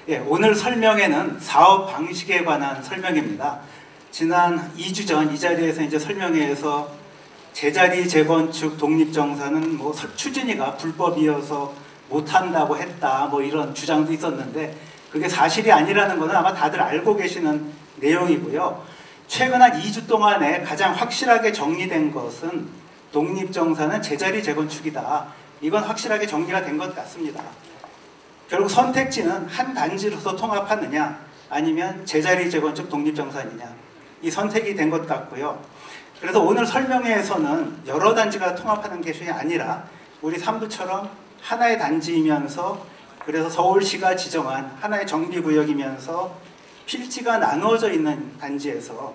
예, 오늘 설명회는 사업 방식에 관한 설명입니다. 지난 2주 전 이 자리에서 이제 설명회에서 제자리 재건축 독립정산은 뭐 추진위가 불법이어서 못한다고 했다, 뭐 이런 주장도 있었는데 그게 사실이 아니라는 것은 아마 다들 알고 계시는 내용이고요. 최근 한 2주 동안에 가장 확실하게 정리된 것은 독립정산은 제자리 재건축이다. 이건 확실하게 정리가 된 것 같습니다. 결국 선택지는 한 단지로서 통합하느냐 아니면 제자리 재건축 독립정산이냐, 이 선택이 된 것 같고요. 그래서 오늘 설명회에서는 여러 단지가 통합하는 것이 아니라 우리 3부처럼 하나의 단지이면서, 그래서 서울시가 지정한 하나의 정비구역이면서 필지가 나누어져 있는 단지에서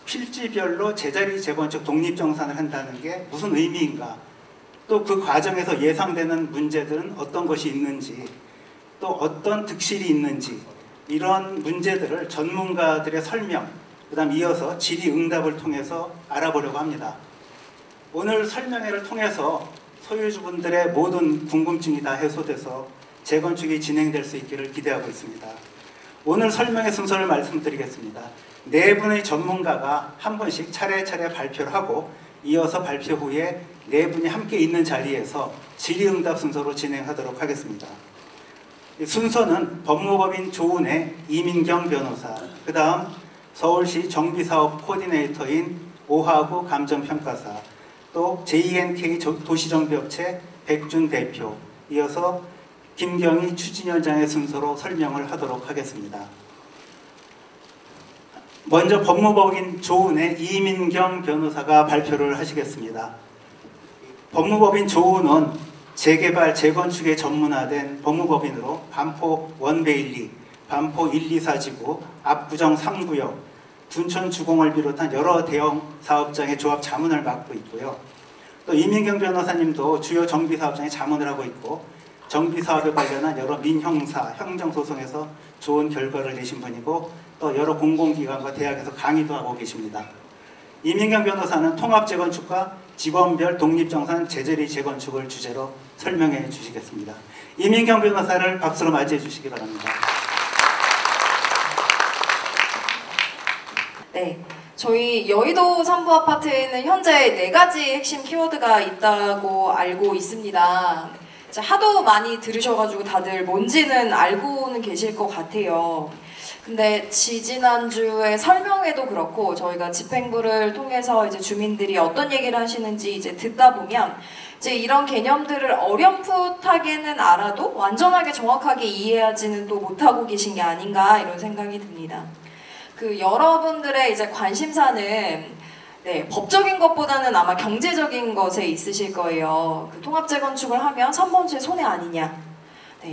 필지별로 제자리 재건축 독립정산을 한다는 게 무슨 의미인가, 또 그 과정에서 예상되는 문제들은 어떤 것이 있는지, 또 어떤 득실이 있는지, 이런 문제들을 전문가들의 설명, 그 다음 이어서 질의응답을 통해서 알아보려고 합니다. 오늘 설명회를 통해서 소유주분들의 모든 궁금증이 다 해소돼서 재건축이 진행될 수 있기를 기대하고 있습니다. 오늘 설명회 순서를 말씀드리겠습니다. 네 분의 전문가가 한 분씩 차례차례 발표를 하고 이어서 발표 후에 네 분이 함께 있는 자리에서 질의응답 순서로 진행하도록 하겠습니다. 순서는 법무법인 조은혜 이민경 변호사, 그 다음 서울시 정비사업 코디네이터인 오하구 감정평가사, 또 JNK 도시정비업체 백준 대표, 이어서 김경희 추진위원장의 순서로 설명을 하도록 하겠습니다. 먼저 법무법인 조은의 이민경 변호사가 발표를 하시겠습니다. 법무법인 조은은 재개발, 재건축에 전문화된 법무법인으로 반포 원베일리, 반포 124지구, 압구정 3구역, 둔촌 주공을 비롯한 여러 대형 사업장의 조합 자문을 맡고 있고요. 또 이민경 변호사님도 주요 정비사업장에 자문을 하고 있고 정비사업에 관련한 여러 민형사, 행정소송에서 좋은 결과를 내신 분이고 또 여러 공공기관과 대학에서 강의도 하고 계십니다. 이민경 변호사는 통합재건축과 지번별 독립정산 제자리 재건축을 주제로 설명해 주시겠습니다. 이민경 변호사를 박수로 맞이해 주시기 바랍니다. 네, 저희 여의도 3부 아파트에는 현재 4가지 핵심 키워드가 있다고 알고 있습니다. 하도 많이 들으셔가지고 다들 뭔지는 알고는 계실 것 같아요. 근데 지지난주에 설명회도 그렇고 저희가 집행부를 통해서 이제 주민들이 어떤 얘기를 하시는지 이제 듣다 보면 이제 이런 개념들을 어렴풋하게는 알아도 완전하게 정확하게 이해하지는 또 못하고 계신 게 아닌가, 이런 생각이 듭니다. 그 여러분들의 이제 관심사는 법적인 것보다는 아마 경제적인 것에 있으실 거예요. 그 통합재건축을 하면 3번째 손해 아니냐.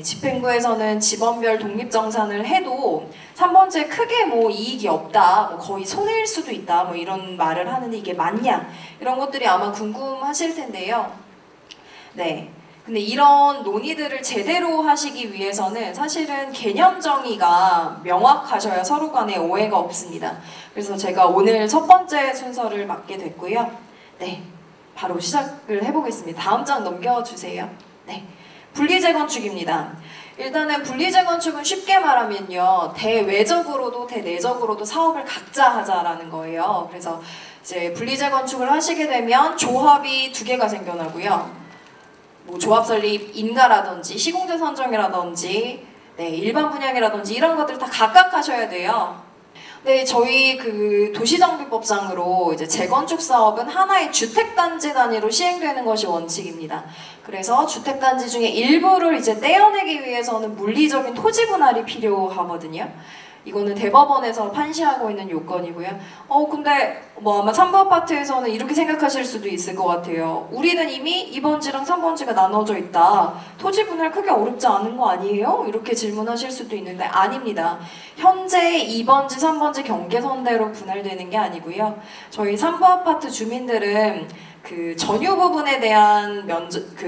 집행부에서는 지번별 독립정산을 해도 3번째 크게 뭐 이익이 없다, 뭐 거의 손해일 수도 있다, 뭐 이런 말을 하는데 이게 맞냐, 이런 것들이 아마 궁금하실 텐데요. 네. 근데 이런 논의들을 제대로 하시기 위해서는 사실은 개념 정의가 명확하셔야 서로 간에 오해가 없습니다. 그래서 제가 오늘 첫 번째 순서를 맡게 됐고요. 네, 바로 시작을 해보겠습니다. 다음 장 넘겨주세요. 네, 분리재건축입니다. 일단은 분리재건축은 쉽게 말하면요, 대외적으로도 대내적으로도 사업을 각자 하자라는 거예요. 그래서 이제 분리재건축을 하시게 되면 조합이 2개가 생겨나고요. 뭐 조합 설립 인가라든지 시공제 선정이라든지 일반 분양이라든지 이런 것들 다 각각 하셔야 돼요. 네, 저희 그 도시정비법상으로 이제 재건축 사업은 하나의 주택단지 단위로 시행되는 것이 원칙입니다. 그래서 주택단지 중에 일부를 이제 떼어내기 위해서는 물리적인 토지 분할이 필요하거든요. 이거는 대법원에서 판시하고 있는 요건이고요. 근데 뭐 아마 3부 아파트에서는 이렇게 생각하실 수도 있을 것 같아요. 우리는 이미 2번지랑 3번지가 나눠져 있다. 토지 분할 크게 어렵지 않은 거 아니에요? 이렇게 질문하실 수도 있는데 아닙니다. 현재 2번지, 3번지 경계선대로 분할되는 게 아니고요. 저희 3부 아파트 주민들은 그 전유 부분에 대한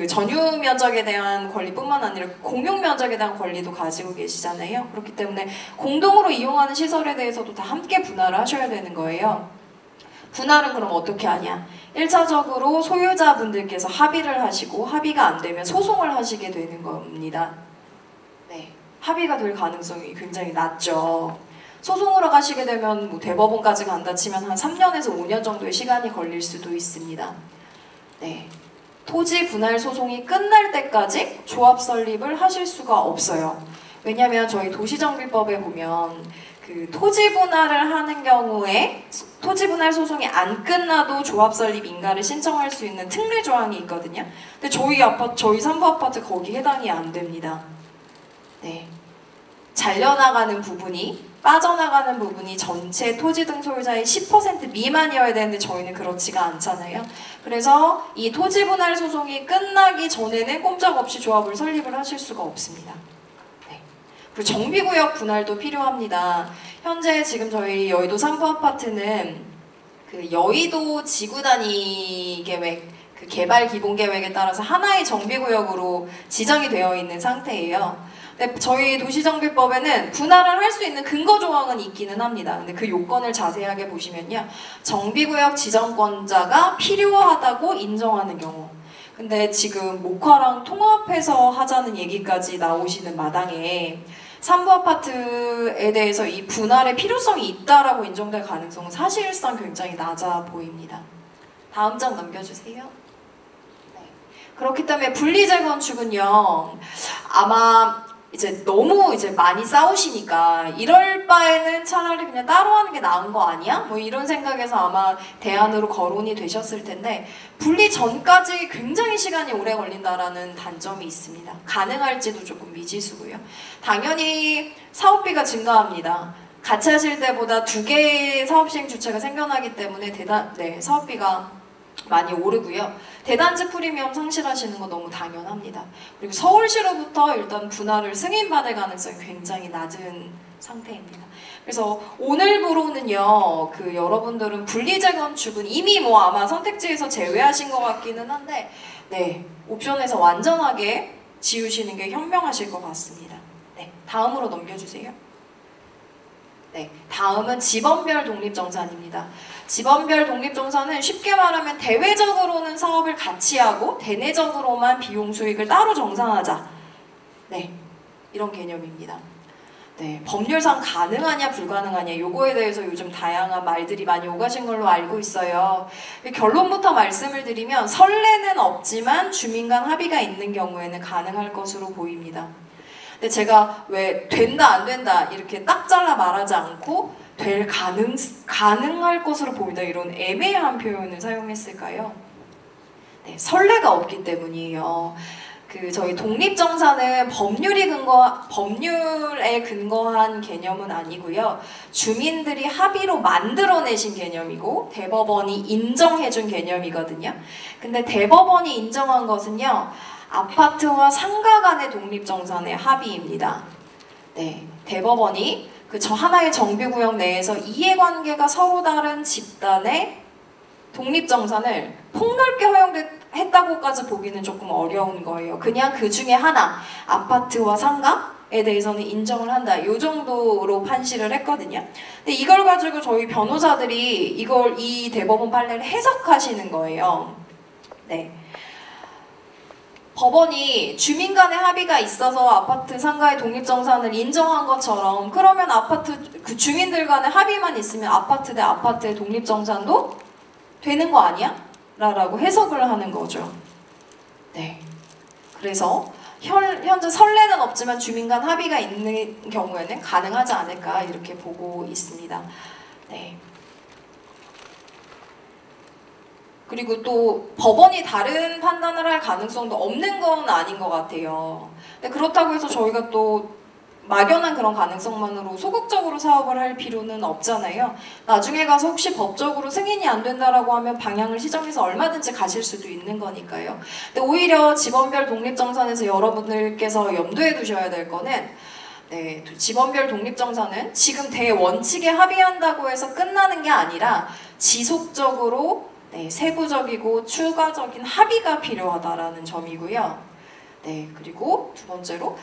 전유 면적에 대한 권리뿐만 아니라 공용 면적에 대한 권리도 가지고 계시잖아요. 그렇기 때문에 공동으로 이용하는 시설에 대해서도 다 함께 분할을 하셔야 되는 거예요. 분할은 그럼 어떻게 하냐? 1차적으로 소유자분들께서 합의를 하시고 합의가 안 되면 소송을 하시게 되는 겁니다. 네. 합의가 될 가능성이 굉장히 낮죠. 소송으로 가시게 되면 뭐 대법원까지 간다 치면 한 3년에서 5년 정도의 시간이 걸릴 수도 있습니다. 네. 토지 분할 소송이 끝날 때까지 조합 설립을 하실 수가 없어요. 왜냐하면 저희 도시정비법에 보면 그 토지 분할을 하는 경우에 토지 분할 소송이 안 끝나도 조합 설립 인가를 신청할 수 있는 특례 조항이 있거든요. 근데 저희 산부 아파트 거기 해당이 안 됩니다. 네. 잘려나가는 부분이 빠져나가는 부분이 전체 토지 등 소유자의 10% 미만이어야 되는데 저희는 그렇지가 않잖아요. 그래서 이 토지 분할 소송이 끝나기 전에는 꼼짝없이 조합을 설립을 하실 수가 없습니다. 네. 그리고 정비구역 분할도 필요합니다. 현재 지금 저희 여의도 산부 아파트는 그 여의도 지구 단위 계획, 그 개발 기본 계획에 따라서 하나의 정비구역으로 지정이 되어 있는 상태예요. 네, 저희 도시정비법에는 분할을 할 수 있는 근거 조항은 있기는 합니다. 근데 그 요건을 자세하게 보시면요. 정비구역 지정권자가 필요하다고 인정하는 경우. 근데 지금 목화랑 통합해서 하자는 얘기까지 나오시는 마당에 산부아파트에 대해서 이 분할의 필요성이 있다라고 인정될 가능성은 사실상 굉장히 낮아 보입니다. 다음 장 넘겨주세요. 네. 그렇기 때문에 분리재건축은요. 아마 이제 너무 이제 많이 싸우시니까 이럴 바에는 차라리 그냥 따로 하는 게 나은 거 아니야? 뭐 이런 생각에서 아마 대안으로 거론이 되셨을 텐데 분리 전까지 굉장히 시간이 오래 걸린다라는 단점이 있습니다. 가능할지도 조금 미지수고요. 당연히 사업비가 증가합니다. 같이 하실 때보다 2개의 사업 시행 주체가 생겨나기 때문에 사업비가 많이 오르고요. 대단지 프리미엄 상실하시는 거 너무 당연합니다. 그리고 서울시로부터 일단 분할을 승인받을 가능성이 굉장히 낮은 상태입니다. 그래서 오늘부로는요, 그 여러분들은 분리재건축은 이미 뭐 아마 선택지에서 제외하신 것 같기는 한데, 네, 옵션에서 완전하게 지우시는 게 현명하실 것 같습니다. 네, 다음으로 넘겨주세요. 네, 다음은 지번별 독립정산입니다. 지번별 독립정산은 쉽게 말하면 대외적으로는 사업을 같이 하고 대내적으로만 비용 수익을 따로 정산하자. 네, 이런 개념입니다. 네, 법률상 가능하냐 불가능하냐 요거에 대해서 요즘 다양한 말들이 많이 오가신 걸로 알고 있어요. 결론부터 말씀을 드리면 선례는 없지만 주민 간 합의가 있는 경우에는 가능할 것으로 보입니다. 근데 제가 왜 된다 안 된다 이렇게 딱 잘라 말하지 않고 가능할 것으로 보인다 이런 애매한 표현을 사용했을까요? 네, 선례가 없기 때문이에요. 그 저희 독립정산은 법률에 근거한 개념은 아니고요. 주민들이 합의로 만들어내신 개념이고 대법원이 인정해준 개념이거든요. 근데 대법원이 인정한 것은요. 아파트와 상가 간의 독립정산의 합의입니다. 네, 대법원이 저 하나의 정비구역 내에서 이해관계가 서로 다른 집단의 독립정산을 폭넓게 허용했다고까지 보기는 조금 어려운 거예요. 그냥 그 중에 하나, 아파트와 상가에 대해서는 인정을 한다. 이 정도로 판시를 했거든요. 근데 이걸 가지고 저희 변호사들이 이 대법원 판례를 해석하시는 거예요. 네. 법원이 주민 간의 합의가 있어서 아파트 상가의 독립정산을 인정한 것처럼 그러면 그 주민들 간의 합의만 있으면 아파트 대 아파트의 독립정산도 되는 거 아니야? 라고 해석을 하는 거죠. 네. 그래서 현재 선례는 없지만 주민 간 합의가 있는 경우에는 가능하지 않을까 이렇게 보고 있습니다. 네. 그리고 또 법원이 다른 판단을 할 가능성도 없는 건 아닌 것 같아요. 근데 그렇다고 해서 저희가 또 막연한 그런 가능성만으로 소극적으로 사업을 할 필요는 없잖아요. 나중에 가서 혹시 법적으로 승인이 안 된다라고 하면 방향을 시정해서 얼마든지 가실 수도 있는 거니까요. 근데 오히려 지번별 독립정산에서 여러분들께서 염두에 두셔야 될 거는 네, 지번별 독립정산은 지금 대원칙에 합의한다고 해서 끝나는 게 아니라 지속적으로 네, 세부적이고 추가적인 합의가 필요하다라는 점이고요. 네, 그리고 두 번째로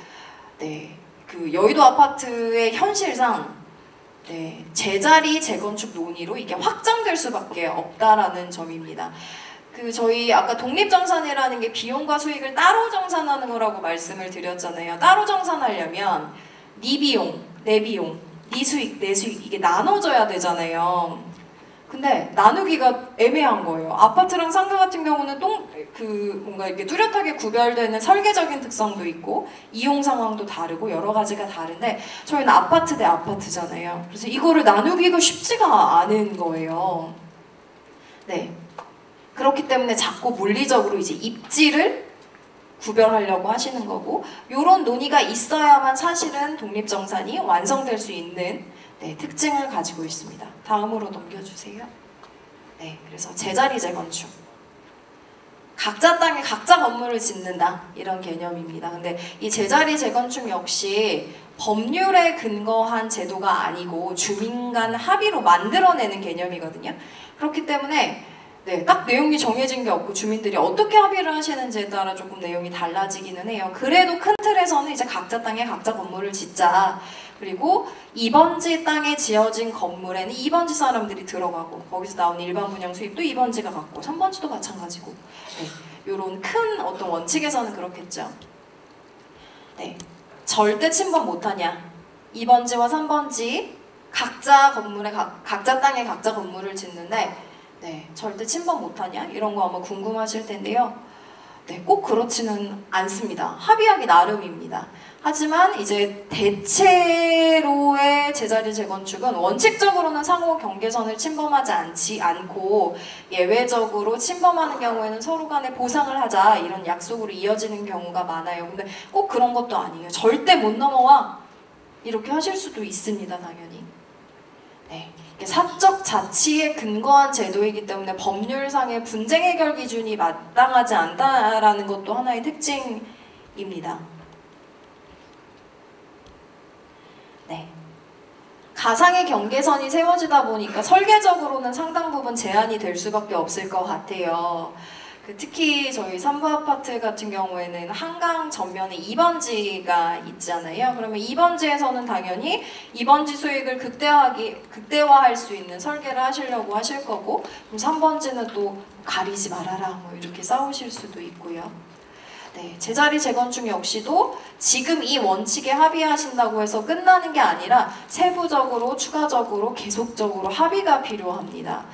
그 여의도 아파트의 현실상 제자리 재건축 논의로 이게 확장될 수밖에 없다라는 점입니다. 저희 아까 독립정산이라는 게 비용과 수익을 따로 정산하는 거라고 말씀을 드렸잖아요. 따로 정산하려면 네 비용, 내 비용, 네 수익, 내 수익 이게 나눠져야 되잖아요. 근데 나누기가 애매한 거예요. 아파트랑 상가 같은 경우는 뭔가 이렇게 뚜렷하게 구별되는 설계적인 특성도 있고 이용 상황도 다르고 여러 가지가 다른데 저희는 아파트 대 아파트잖아요. 그래서 이거를 나누기가 쉽지가 않은 거예요. 네. 그렇기 때문에 자꾸 물리적으로 이제 입지를 구별하려고 하시는 거고 이런 논의가 있어야만 사실은 독립정산이 완성될 수 있는 네, 특징을 가지고 있습니다. 다음으로 넘겨주세요. 네, 그래서 제자리 재건축. 각자 땅에 각자 건물을 짓는다 이런 개념입니다. 근데 이 제자리 재건축 역시 법률에 근거한 제도가 아니고 주민 간 합의로 만들어내는 개념이거든요. 그렇기 때문에 네, 딱 내용이 정해진 게 없고 주민들이 어떻게 합의를 하시는지에 따라 조금 내용이 달라지기는 해요. 그래도 큰 틀에서는 이제 각자 땅에 각자 건물을 짓자. 그리고 2번지 땅에 지어진 건물에는 2번지 사람들이 들어가고 거기서 나온 일반 분양 수입도 2번지가 갖고 3번지도 마찬가지고 네, 이런 큰 어떤 원칙에서는 그렇겠죠. 네, 절대 침범 못하냐 2번지와 3번지 각자 건물에 각자 땅에 각자 건물을 짓는데 네, 절대 침범 못하냐 이런 거 아마 궁금하실 텐데요. 네, 꼭 그렇지는 않습니다. 합의하기 나름입니다. 하지만 이제 대체로의 제자리 재건축은 원칙적으로는 상호 경계선을 침범하지 않고 예외적으로 침범하는 경우에는 서로 간에 보상을 하자 이런 약속으로 이어지는 경우가 많아요. 근데 꼭 그런 것도 아니에요. 절대 못 넘어와 이렇게 하실 수도 있습니다. 당연히. 네. 사적 자치에 근거한 제도이기 때문에 법률상의 분쟁 해결 기준이 마땅하지 않다라는 것도 하나의 특징입니다. 네. 가상의 경계선이 세워지다 보니까 설계적으로는 상당 부분 제한이 될 수밖에 없을 것 같아요. 특히 저희 3부 아파트 같은 경우에는 한강 전면에 2번지가 있잖아요. 그러면 2번지에서는 당연히 2번지 수익을 극대화할 수 있는 설계를 하시려고 하실 거고, 그럼 3번지는 또 가리지 말아라 뭐 이렇게 싸우실 수도 있고요. 네, 제자리 재건축 역시도 지금 이 원칙에 합의하신다고 해서 끝나는 게 아니라 세부적으로 추가적으로 계속적으로 합의가 필요합니다.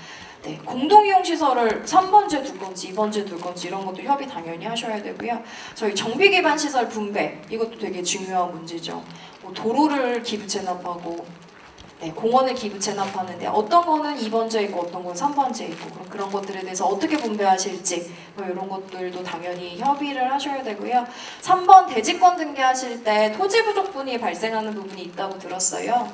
네, 공동이용시설을 3번지에 둘 건지 2번지에 둘 건지 이런 것도 협의 당연히 하셔야 되고요. 저희 정비기반시설 분배 이것도 되게 중요한 문제죠. 뭐 도로를 기부 체납하고 네, 공원을 기부 체납하는데 어떤 거는 2번지에 있고 어떤 건 3번지에 있고 그런 것들에 대해서 어떻게 분배하실지 뭐 이런 것들도 당연히 협의를 하셔야 되고요. 3번 대지권 등기하실 때 토지 부족분이 발생하는 부분이 있다고 들었어요.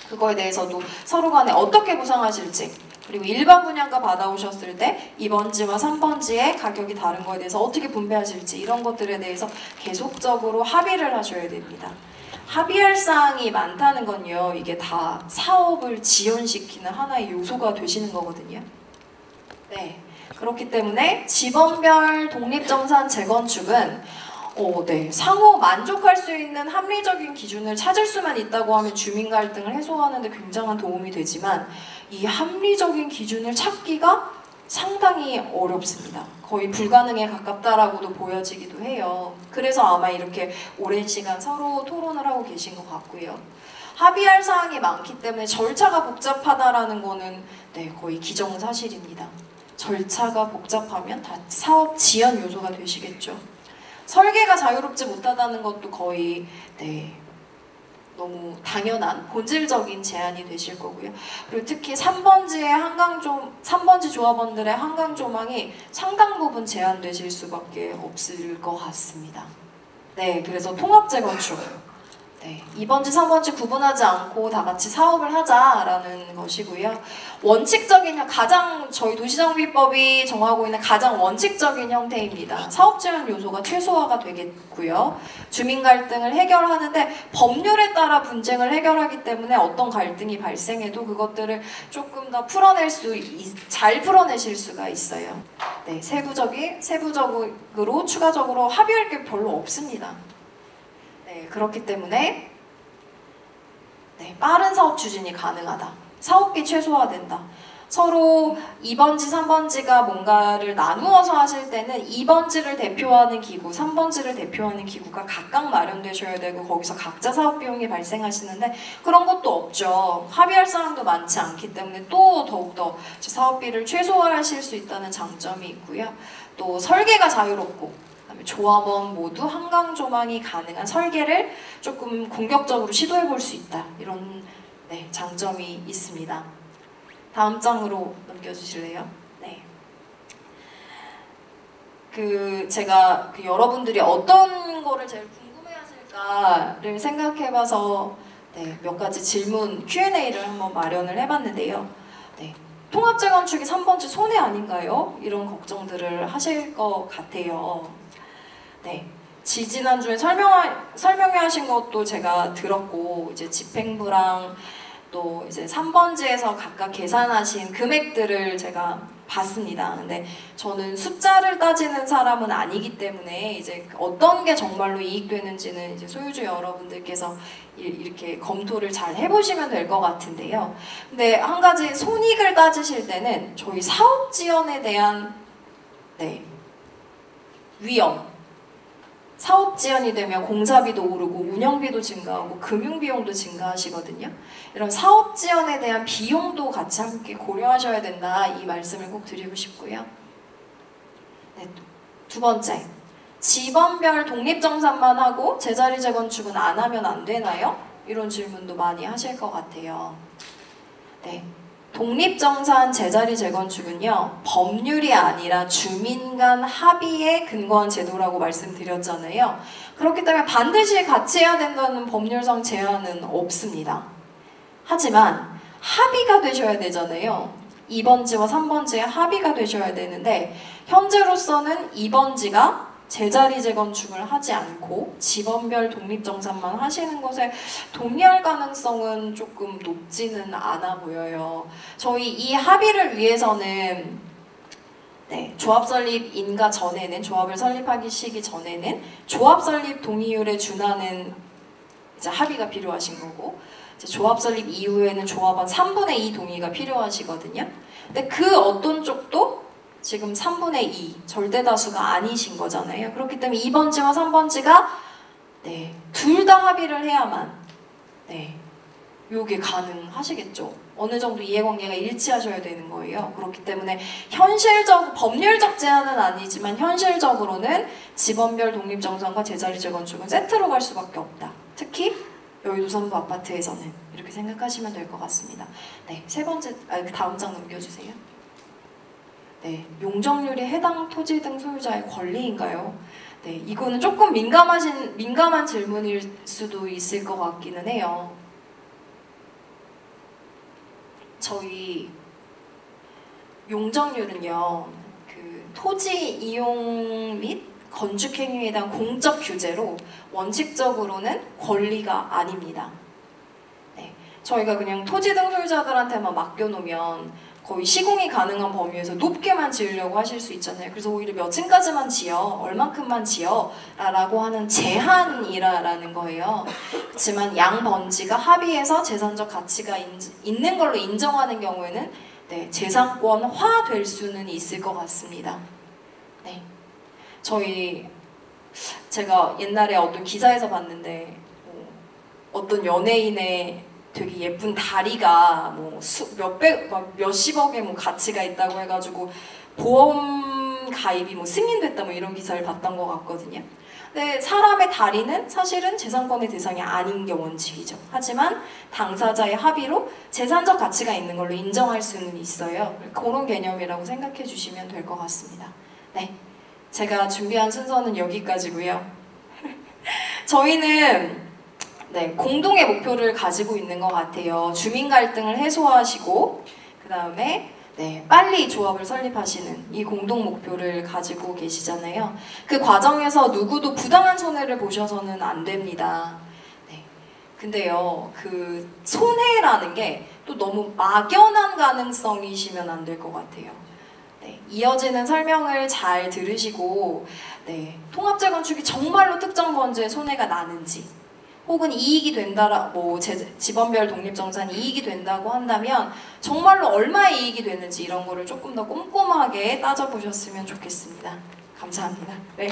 그거에 대해서도 서로 간에 어떻게 보상하실지 그리고 일반 분양가 받아오셨을 때 2번지와 3번지의 가격이 다른 거에 대해서 어떻게 분배하실지 이런 것들에 대해서 계속적으로 합의를 하셔야 됩니다. 합의할 사항이 많다는 건요. 이게 다 사업을 지연시키는 하나의 요소가 되시는 거거든요. 네, 그렇기 때문에 지번별 독립정산 재건축은 네, 상호 만족할 수 있는 합리적인 기준을 찾을 수만 있다고 하면 주민 갈등을 해소하는 데 굉장한 도움이 되지만 이 합리적인 기준을 찾기가 상당히 어렵습니다. 거의 불가능에 가깝다라고도 보여지기도 해요. 그래서 아마 이렇게 오랜 시간 서로 토론을 하고 계신 것 같고요. 합의할 사항이 많기 때문에 절차가 복잡하다라는 거는 네, 거의 기정사실입니다. 절차가 복잡하면 다 사업 지연 요소가 되시겠죠. 설계가 자유롭지 못하다는 것도 거의 네, 너무 당연한 본질적인 제한이 되실 거고요. 그리고 특히 3번지 조합원들의 한강 조망이 상당 부분 제한되실 수밖에 없을 것 같습니다. 네, 그래서 통합 재건축. 네, 2번지, 3번지 구분하지 않고 다 같이 사업을 하자라는 것이고요. 원칙적인, 가장 저희 도시정비법이 정하고 있는 가장 원칙적인 형태입니다. 사업 제한 요소가 최소화가 되겠고요. 주민 갈등을 해결하는데 법률에 따라 분쟁을 해결하기 때문에 어떤 갈등이 발생해도 그것들을 조금 더 잘 풀어내실 수가 있어요. 네, 세부적으로 추가적으로 합의할 게 별로 없습니다. 네, 그렇기 때문에 네, 빠른 사업 추진이 가능하다. 사업비 최소화된다. 서로 2번지, 3번지가 뭔가를 나누어서 하실 때는 2번지를 대표하는 기구, 3번지를 대표하는 기구가 각각 마련되셔야 되고 거기서 각자 사업 비용이 발생하시는데 그런 것도 없죠. 합의할 사람도 많지 않기 때문에 또 더욱더 사업비를 최소화하실 수 있다는 장점이 있고요. 또 설계가 자유롭고 그다음에 조합원 모두 한강 조망이 가능한 설계를 조금 공격적으로 시도해 볼 수 있다. 이런 장점이 있습니다. 다음 장으로 넘겨주실래요? 네. 제가 여러분들이 어떤 거를 제일 궁금해하실까를 생각해봐서 몇 가지 질문 Q&A를 한번 마련을 해봤는데요. 통합재건축이 3번지 손해 아닌가요? 이런 걱정들을 하실 것 같아요. 지지난주에 설명회 하신 것도 제가 들었고 이제 집행부랑 또 이제 3번지에서 각각 계산하신 금액들을 제가 봤습니다. 근데 저는 숫자를 따지는 사람은 아니기 때문에 이제 어떤 게 정말로 이익되는지는 이제 소유주 여러분들께서 이렇게 검토를 잘 해보시면 될 것 같은데요. 근데 한 가지 손익을 따지실 때는 저희 사업 지원에 대한 위험, 사업 지연이 되면 공사비도 오르고 운영비도 증가하고 금융비용도 증가하시거든요. 이런 사업 지연에 대한 비용도 같이 함께 고려하셔야 된다. 이 말씀을 꼭 드리고 싶고요. 두 번째, 지번별 독립정산만 하고 제자리 재건축은 안 하면 안 되나요? 이런 질문도 많이 하실 것 같아요. 독립정산 제자리 재건축은요, 법률이 아니라 주민 간 합의에 근거한 제도라고 말씀드렸잖아요. 그렇기 때문에 반드시 같이 해야 된다는 법률상 제한은 없습니다. 하지만 합의가 되셔야 되잖아요. 2번지와 3번지에 합의가 되셔야 되는데 현재로서는 2번지가 제자리 재건축을 하지 않고 지번별 독립정산만 하시는 것에 동의할 가능성은 조금 높지는 않아 보여요. 저희 이 합의를 위해서는 조합 설립 인가 전에는, 조합을 설립하기 시기 전에는 조합 설립 동의율에 준하는 이제 합의가 필요하신 거고, 이제 조합 설립 이후에는 조합원 3분의 2 동의가 필요하시거든요. 근데 그 어떤 쪽도 지금 3분의 2 절대다수가 아니신 거잖아요. 그렇기 때문에 2번지와 3번지가 둘 다 합의를 해야만 요게 가능하시겠죠. 어느 정도 이해관계가 일치하셔야 되는 거예요. 그렇기 때문에 법률적 제한은 아니지만 현실적으로는 지번별 독립정산과 제자리 재건축은 세트로 갈 수밖에 없다. 특히 여의도 삼부 아파트에서는 이렇게 생각하시면 될 것 같습니다. 세 번째, 다음 장 넘겨주세요. 용적률이 해당 토지 등 소유자의 권리인가요? 이거는 조금 민감한 질문일 수도 있을 것 같기는 해요. 저희 용적률은요, 토지 이용 및 건축 행위에 대한 공적 규제로 원칙적으로는 권리가 아닙니다. 저희가 그냥 토지 등 소유자들한테만 맡겨놓으면 거의 시공이 가능한 범위에서 높게만 지으려고 하실 수 있잖아요. 그래서 오히려 몇 층까지만 지어, 얼만큼만 지어 라고 하는 제한이라는 거예요. 그렇지만 양 번지가 합의해서 재산적 가치가 있는 걸로 인정하는 경우에는 재산권화 될 수는 있을 것 같습니다. 제가 옛날에 어떤 기사에서 봤는데 어떤 연예인의 되게 예쁜 다리가 몇십억의 가치가 있다고 해가지고 보험 가입이 승인됐다 이런 기사를 봤던 것 같거든요. 근데 사람의 다리는 사실은 재산권의 대상이 아닌 게 원칙이죠. 하지만 당사자의 합의로 재산적 가치가 있는 걸로 인정할 수는 있어요. 그런 개념이라고 생각해 주시면 될 것 같습니다. 제가 준비한 순서는 여기까지고요. 저희는 공동의 목표를 가지고 있는 것 같아요. 주민 갈등을 해소하시고 그 다음에 빨리 조합을 설립하시는 이 공동 목표를 가지고 계시잖아요. 그 과정에서 누구도 부당한 손해를 보셔서는 안 됩니다. 근데요, 그 손해라는 게 또 너무 막연한 가능성이시면 안 될 것 같아요. 이어지는 설명을 잘 들으시고 통합재건축이 정말로 특정 번지에 손해가 나는지, 혹은 이익이 된다라 지번별 독립정산 이익이 된다고 한다면 정말로 얼마 이익이 되는지 이런 거를 조금 더 꼼꼼하게 따져보셨으면 좋겠습니다. 감사합니다. 네.